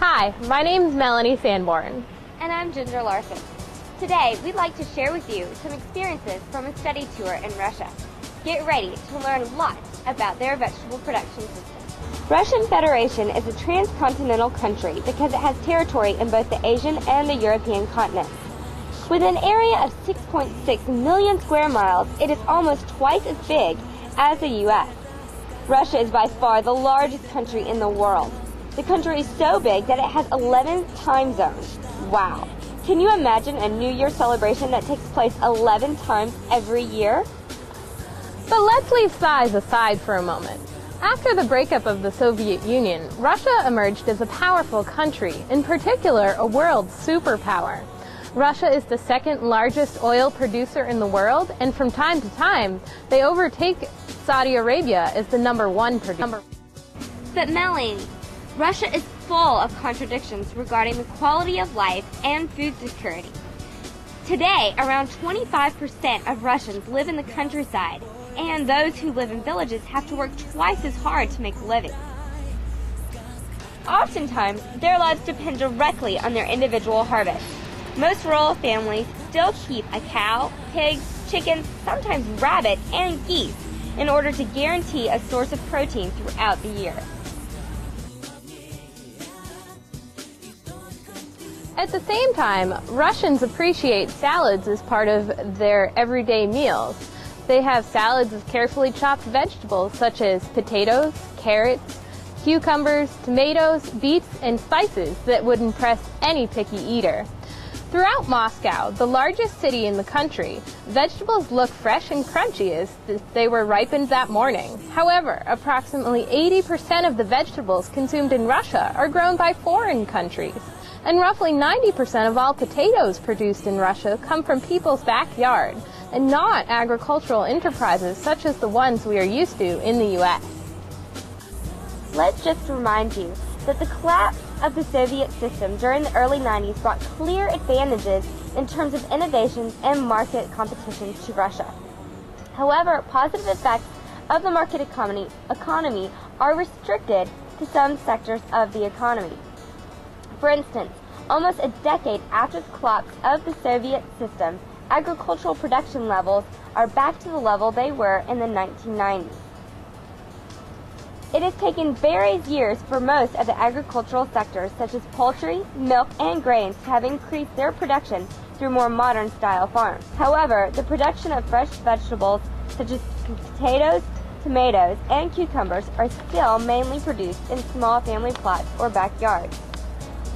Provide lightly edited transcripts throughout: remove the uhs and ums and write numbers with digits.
Hi, my name's Melanie Sanborn. And I'm Ginger Larson. Today, we'd like to share with you some experiences from a study tour in Russia. Get ready to learn lots about their vegetable production system. Russian Federation is a transcontinental country because it has territory in both the Asian and the European continents. With an area of 6.6 million square miles, it is almost twice as big as the U.S. Russia is by far the largest country in the world. The country is so big that it has 11 time zones. Wow! Can you imagine a New Year celebration that takes place 11 times every year? But let's leave size aside for a moment. After the breakup of the Soviet Union, Russia emerged as a powerful country, in particular a world superpower. Russia is the second largest oil producer in the world, and from time to time, they overtake Saudi Arabia as the #1 producer. But Melanie, Russia is full of contradictions regarding the quality of life and food security. Today, around 25% of Russians live in the countryside, and those who live in villages have to work twice as hard to make a living. Oftentimes, their lives depend directly on their individual harvest. Most rural families still keep a cow, pigs, chickens, sometimes rabbits, and geese in order to guarantee a source of protein throughout the year. At the same time, Russians appreciate salads as part of their everyday meals. They have salads of carefully chopped vegetables such as potatoes, carrots, cucumbers, tomatoes, beets, and spices that would impress any picky eater. Throughout Moscow, the largest city in the country, vegetables look fresh and crunchy as if they were ripened that morning. However, approximately 80% of the vegetables consumed in Russia are grown by foreign countries, and roughly 90% of all potatoes produced in Russia come from people's backyard, and not agricultural enterprises such as the ones we are used to in the U.S. Let's just remind you that the collapse of the Soviet system during the early 90s brought clear advantages in terms of innovations and market competition to Russia. However, positive effects of the market economy are restricted to some sectors of the economy. For instance, almost a decade after the collapse of the Soviet system, agricultural production levels are back to the level they were in the 1990s. It has taken various years for most of the agricultural sectors, such as poultry, milk, and grains, to have increased their production through more modern-style farms. However, the production of fresh vegetables, such as potatoes, tomatoes, and cucumbers, are still mainly produced in small family plots or backyards.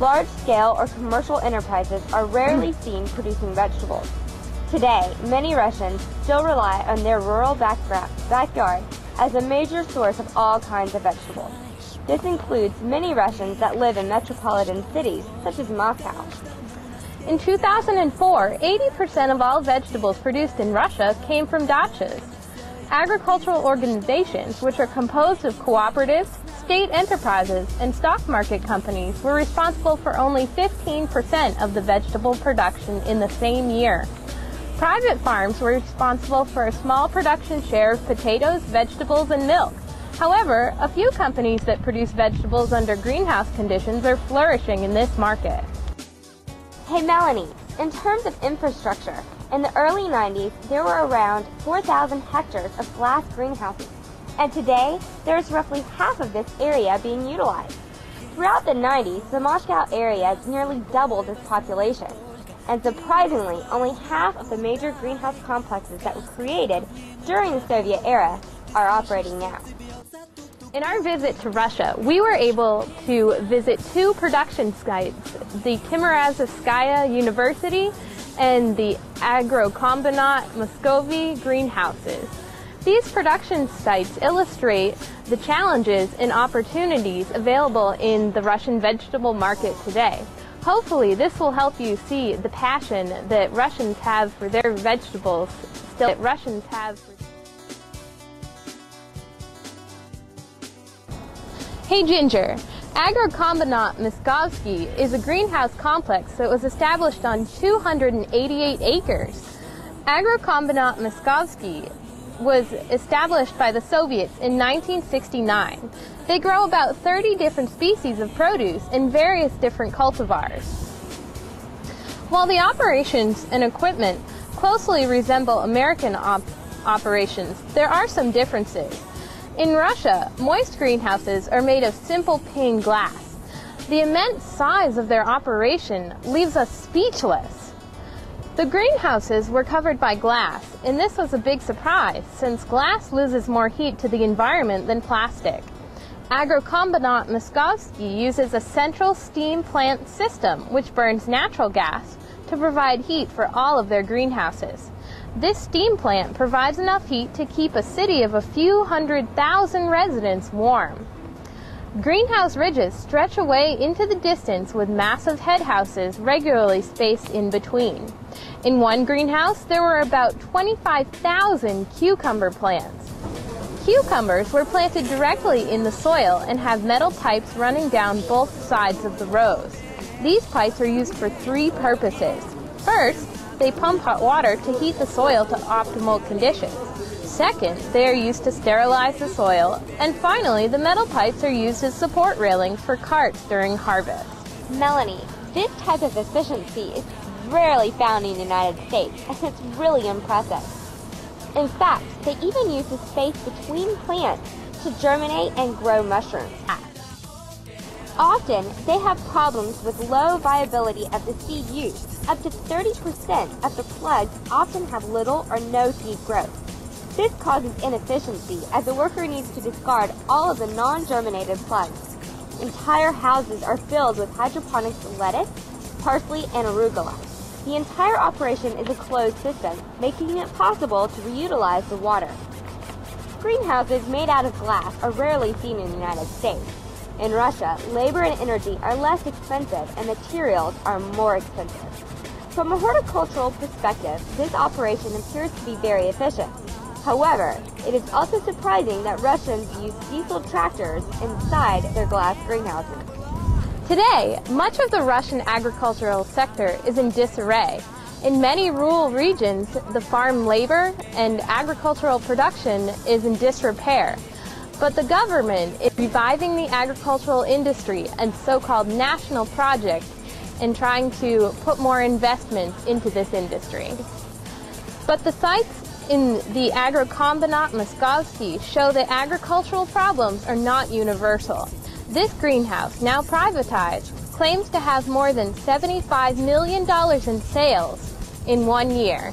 Large-scale or commercial enterprises are rarely seen producing vegetables. Today, many Russians still rely on their rural backyard as a major source of all kinds of vegetables. This includes many Russians that live in metropolitan cities, such as Moscow. In 2004, 80% of all vegetables produced in Russia came from dachas. Agricultural organizations, which are composed of cooperatives, state enterprises, and stock market companies, were responsible for only 15% of the vegetable production in the same year. Private farms were responsible for a small production share of potatoes, vegetables, and milk. However, a few companies that produce vegetables under greenhouse conditions are flourishing in this market. Hey Melanie, in terms of infrastructure, in the early 90s, there were around 4,000 hectares of glass greenhouses, and today, there is roughly half of this area being utilized. Throughout the 90s, the Moscow area nearly doubled its population, and surprisingly, only half of the major greenhouse complexes that were created during the Soviet era are operating now. In our visit to Russia, we were able to visit two production sites, the Timurazevskaya University and the Agrokombinat Muscovy greenhouses. These production sites illustrate the challenges and opportunities available in the Russian vegetable market today. Hopefully, this will help you see the passion that Russians have for their vegetables, Hey Ginger, Agrokombinat Muscovy is a greenhouse complex that was established on 288 acres. Agrokombinat Muscovy was established by the Soviets in 1969. They grow about 30 different species of produce in various different cultivars. While the operations and equipment closely resemble American operations, there are some differences. In Russia, moist greenhouses are made of simple pane glass. The immense size of their operation leaves us speechless. The greenhouses were covered by glass, and this was a big surprise since glass loses more heat to the environment than plastic. Agrokombinat Moskovsky uses a central steam plant system which burns natural gas to provide heat for all of their greenhouses. This steam plant provides enough heat to keep a city of a few 100,000 residents warm. Greenhouse ridges stretch away into the distance with massive headhouses regularly spaced in between. In one greenhouse, there were about 25,000 cucumber plants. Cucumbers were planted directly in the soil and have metal pipes running down both sides of the rows. These pipes are used for three purposes. First, they pump hot water to heat the soil to optimal conditions. Second, they are used to sterilize the soil. And finally, the metal pipes are used as support railings for carts during harvest. Melanie, this type of efficiency is rarely found in the United States, and it's really impressive. In fact, they even use the space between plants to germinate and grow mushrooms. Often, they have problems with low viability of the seed use. Up to 30% of the plugs often have little or no seed growth. This causes inefficiency as the worker needs to discard all of the non-germinated plugs. Entire houses are filled with hydroponic lettuce, parsley, and arugula. The entire operation is a closed system, making it possible to reutilize the water. Greenhouses made out of glass are rarely seen in the United States. In Russia, labor and energy are less expensive and materials are more expensive. From a horticultural perspective, this operation appears to be very efficient. However, it is also surprising that Russians use diesel tractors inside their glass greenhouses. Today, much of the Russian agricultural sector is in disarray. In many rural regions, the farm labor and agricultural production is in disrepair. But the government is reviving the agricultural industry and so-called national project and trying to put more investments into this industry. But the sites in the Agrokombinat Moskovsky show that agricultural problems are not universal. This greenhouse, now privatized, claims to have more than $75 million in sales in 1 year.